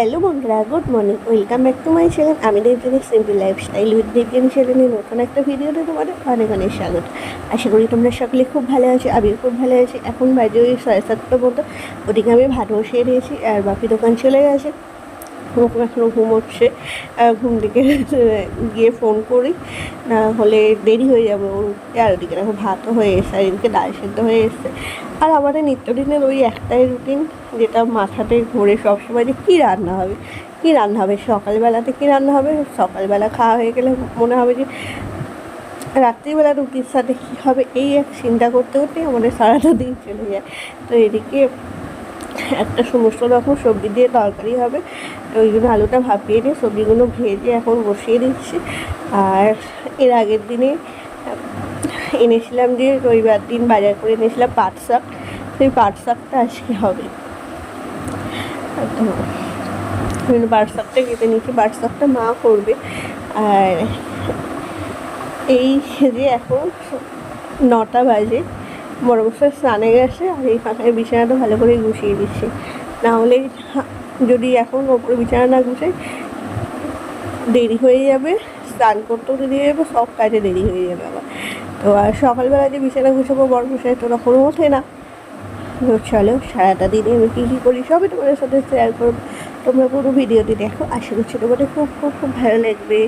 Hello বন্ধুরা, good morning, welcome back to my channel. আমি Debjani simple lifestyle with Debjani চ্যানেলের নতুন একটা ভিডিওতে তোমাদের অনেক অনেক স্বাগত। আশা করি তোমরা সকলে খুব ভালো আছো, আমিও খুব ভালো আছি। এখন বাজে ওই 7:30 মতো। ওদিকে আমি ভাত বসিয়ে দিয়েছি আর বাপি দোকান চলে গেছে। এখনও ঘুমোচ্ছে। ঘুম থেকে গিয়ে ফোন করি, না হলে দেরি হয়ে যাবে ওর উঠতে। আর ওদিকে দেখো ভাতও হয়ে এসছে, আর এদিকে ডাল সেদ্ধ হয়ে এসছে। আর আমাদের নিত্যদিনের ওই একটাই রুটিন, যেটা মাথাতে ঘোরে সবসময়, যে কী রান্না হবে, কী রান্না হবে সকালবেলাতে, কী রান্না হবে। সকালবেলা খাওয়া হয়ে গেলে মনে হবে যে রাত্রিবেলা রুটির সাথে কী হবে, এই এক চিন্তা করতে করতেই আমাদের সারাটা দিন চলে যায়। তো এদিকে একটা সমস্ত রকম সবজি দিয়ে তরকারি হবে, ওই জন্য আলুটা ভাপিয়ে দিয়ে সবজিগুলো ভেজে এখন বসিয়ে দিচ্ছি। আর এর আগের দিনে এনেছিলাম, যে রবিবার দিন বাজার করে এনেছিলাম পাট শাক, সেই পাট শাকটা আজকে হবে। পাট শাকটা কেটে নিচ্ছি, পাট শাকটা মা করবে। আর এই যে এখন 9টা বাজে, বড় মশাই স্নানে গেছে, আর এই ফাঁকায় বিছানাটা ভালো করে গুছিয়ে দিচ্ছি। না হলে যদি এখন ওপরে বিছানা না গুছাই দেরি হয়ে যাবে, স্নান করতেও দেরি হয়ে যাবে, সব কাজে দেরি হয়ে যাবে আবার। তো আর সকালবেলা যে বিছানা গুছাবো বড় মশাই তো তখন ওঠে না। তো চলো সারাটা দিনে আমি কী কী করি সবই তোমাদের সাথে শেয়ার করবো। তোমরা পুরো ভিডিওটি দেখো, আশা করছি তোমাদের খুব খুব খুব ভালো লাগবে।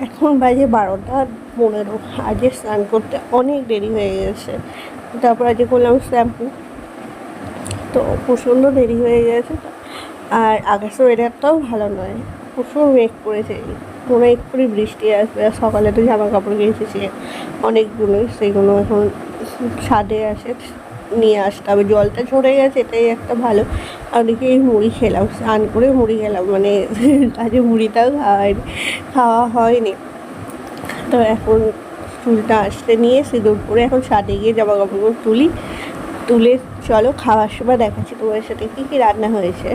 এখন বাজে 12:15। আজকে স্নান করতে অনেক দেরি হয়ে গেছে। তারপর আজকে করলাম শ্যাম্পু, তো প্রচণ্ড দেরি হয়ে গেছে। আর আকাশের ওয়েদারটাও ভালো নয়, প্রচুর মেঘ করেছে, মনে হয় একটু বৃষ্টি আসবে। আর সকালে তো জামা কাপড় কিনেছি অনেকগুলোই, সেগুলো এখন ছাদে আসে নিয়ে আসতে হবে। জলটা ঝরে গেছে, এটাই একটা ভালো। আর ওদিকে এই মুড়ি খেলাম, স্নান করে মুড়ি খেলাম, মানে কাজে মুড়িটাও খাওয়া হয়নি। তো এখন চুলটা আসতে নিয়ে সিঁদুর পরে এখন ছাদে গিয়ে জামা কাপড়গুলো তুলে চলো খাওয়ার সময় দেখাচ্ছি তোমার সাথে কী কী রান্না হয়েছে।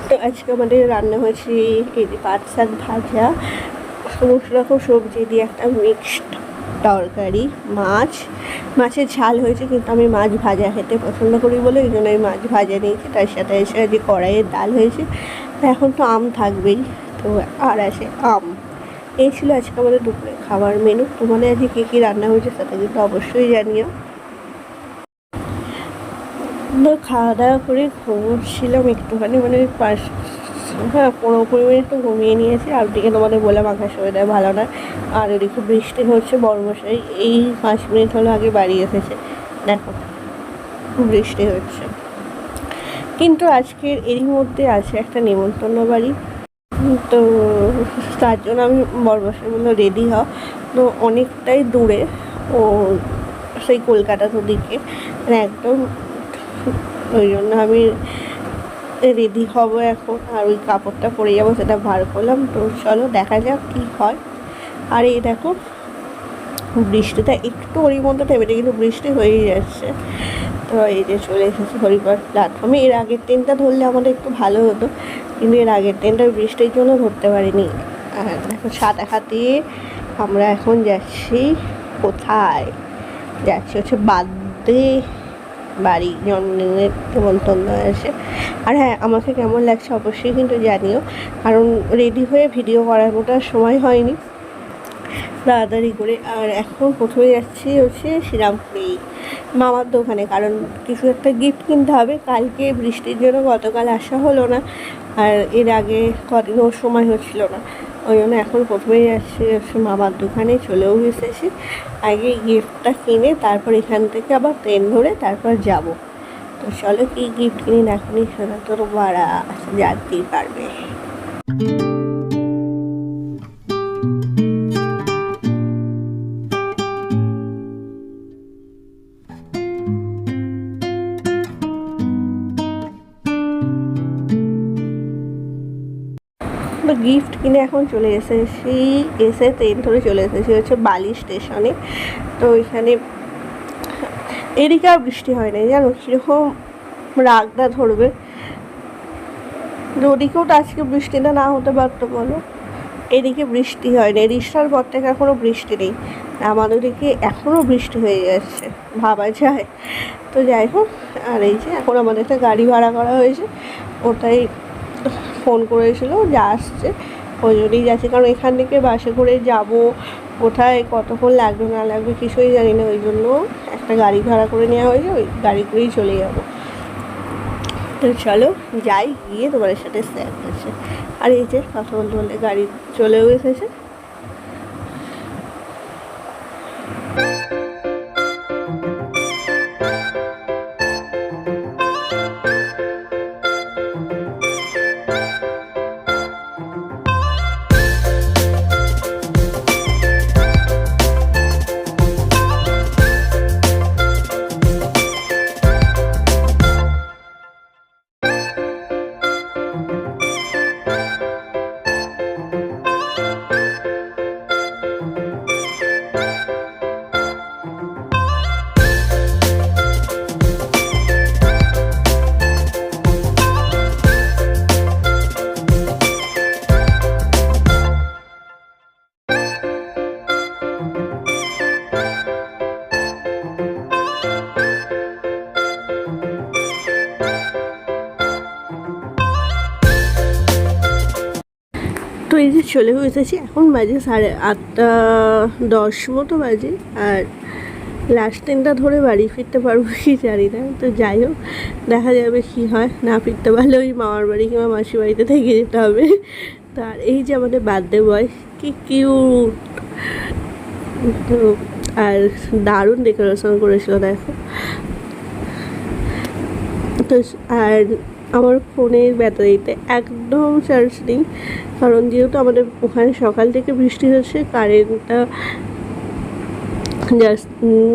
তো আজকে আমাদের রান্না হয়েছে এই যে পাট শাক ভাজা, সমস্ত রকম সবজি দিয়ে একটা মিক্সড তরকারি, মাছের ঝাল হয়েছে, কিন্তু আমি মাছ ভাজা খেতে পছন্দ করি বলে এই জন্য আমি মাছ ভাজা নিয়েছি। তার সাথে এসে যে কড়াইয়ের ডাল হয়েছে, এখন তো আম থাকবেই, তো আর আছে আম। এই ছিল আজকে আমাদের দুপুরে খাবার মেনু। তোমাদের আজকে কী কী রান্না হয়েছে সেটা কিন্তু অবশ্যই জানিও। তো খাওয়া দাওয়া করে ঘুমোচ্ছিলাম একটুখানি, মানে 15 মিনিট তো ঘুমিয়ে নিয়েছি। আর ওদিকে তোমাদের বললাম আকাশ ওয়েদার ভালো না, আর ওদিকে বৃষ্টি হচ্ছে। বড়মশাই এই 5 মিনিট হলো আগে বাড়ি এসেছে, দেখো বৃষ্টি হচ্ছে। কিন্তু আজকের এরই মধ্যে আছে একটা নেমন্তন্ন বাড়ি, তো তার জন্য আমি বড়মশাই বললো রেডি হও। তো অনেকটাই দূরে, ও সেই কলকাতার ওদিকে, মানে একদম, ওই জন্য আমি রেডি হব এখন। আর ওই কাপড়টা পরে যাবো, সেটা বার করলাম। তো চলো দেখা যাক কী হয়। আর এই দেখো বৃষ্টিটা একটু ওরই মধ্যে থেমেছে, কিন্তু বৃষ্টি হয়েই যাচ্ছে। তো এই যে চলে এসেছি হরিপার প্ল্যাটফর্মে। এর আগের ট্রেনটা ধরলে আমাদের একটু ভালো হতো, কিন্তু এর আগের ট্রেনটা বৃষ্টির জন্য ধরতে পারিনি। আর দেখো সাদাহাতি আমরা এখন যাচ্ছি কোথায়, যাচ্ছি হচ্ছে বার্থডে বাড়ি, জন্মদিনের নিমন্ত্রণ আছে। আর হ্যাঁ, আমাকে কেমন লাগছে অবশ্যই কিন্তু জানিও, কারণ রেডি হয়ে ভিডিও করার মতো সময় হয়নি তাড়াতাড়ি করে। আর এখন প্রথমে যাচ্ছি হচ্ছে শ্রীরামপুরে মামার দোকানে, কারণ কিছু একটা গিফট কিনতে হবে। কালকে বৃষ্টির জন্য গতকাল আসা হলো না, আর এর আগে কদিন ওর সময় হচ্ছিল না, ওই জন্য এখন প্রথমেই যাচ্ছি হচ্ছে মামার দোকানে। চলেও এসেছি, আগে গিফটটা কিনে তারপর এখান থেকে আবার ট্রেন ধরে তারপর যাব। তো চলো কি গিফট কিনি না কিনি সেটা তো বাড়া জানতেই পারবে। তো গিফট কিনে এখন চলে এসেছি, এসে ট্রেন ধরে চলে এসেছি হচ্ছে বালি স্টেশনে। তো ওইখানে এদিকে আর বৃষ্টি হয় নাই জানো, কীরকম রাগটা ধরবে। ওদিকেও তো আজকে বৃষ্টিটা না হতে পারতো বলো, এদিকে বৃষ্টি হয়নি, রিস্টার পর থেকে এখনও বৃষ্টি নেই, আমাদের দিকে এখনও বৃষ্টি হয়ে যাচ্ছে, ভাবা যায়। তো যাই হোক, আর এই যে এখন আমাদের একটা গাড়ি ভাড়া করা হয়েছে, ওটাই ফোন করেছিল যে আসছে, ওই জন্যই যাচ্ছি, কারণ এখান থেকে বাসে করে যাব, কোথায় কতক্ষণ লাগবে না লাগবে কিছুই জানি না, ওই জন্য একটা গাড়ি ভাড়া করে নেওয়া হয়েছে, ওই গাড়ি করেই চলে যাবো। তো চলো যাই, গিয়ে তোমাদের সাথে শেয়ার করছে। আর এই যে কথা বলতে বলতে গাড়ি চলেও এসেছে। তো এই যে চলেও এসেছি, এখন বাজে 8:10 মতো বাজে, আর লাস্ট ট্রেনটা ধরে বাড়ি ফিরতে পারবো কি জানি না। তো যাই হোক, দেখা যাবে কী হয়, না ফিরতে পারলে ওই মামার বাড়ি কিংবা মাসির বাড়িতে থেকে যেতে হবে। তো আর এই যে আমাদের বার্থডে বয়, কি কিউট, তো আর দারুণ ডেকোরেশন করেছিল দেখো। তো আর আমার ফোনের ব্যাটারিতে একদম চার্জ নেই, কারণ যেহেতু আমাদের ওখানে সকাল থেকে বৃষ্টি হচ্ছে, কারেন্টটা জাস্ট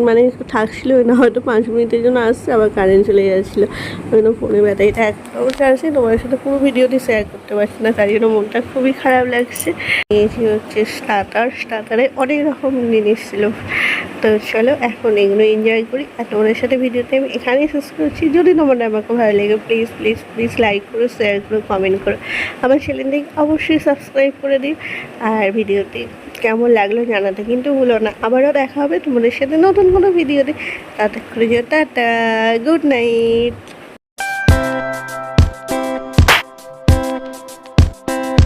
মানে থাকছিল না, হয়তো 5 মিনিটের জন্য আসছে, আবার কারেন্ট চলে যাচ্ছিলো, ওই জন্য ফোনের ব্যাটারিটা একদম চার্জ নেই, তোমার সাথে পুরো ভিডিওটি শেয়ার করতে পারছি না, তাই জন্য মনটা খুবই খারাপ লাগছে। নিয়েছি হচ্ছে স্টার্টারে অনেক রকম জিনিস ছিল। তো চলো এখন এগুলো এনজয় করি, আর তোমাদের সাথে ভিডিওতে আমি এখানেই শেষ করছি। যদি তোমাদের আমাকে ভালো লাগে প্লিজ প্লিজ প্লিজ লাইক করো, শেয়ার করো, কমেন্ট করো, আমার চ্যানেলটিকে অবশ্যই সাবস্ক্রাইব করে দিও, আর ভিডিওটি কেমন লাগলো জানাতে কিন্তু ভুলো না। আবারও দেখা হবে তোমাদের সাথে নতুন কোনো ভিডিওতে, ততক্ষণে টাটা, গুড নাইট।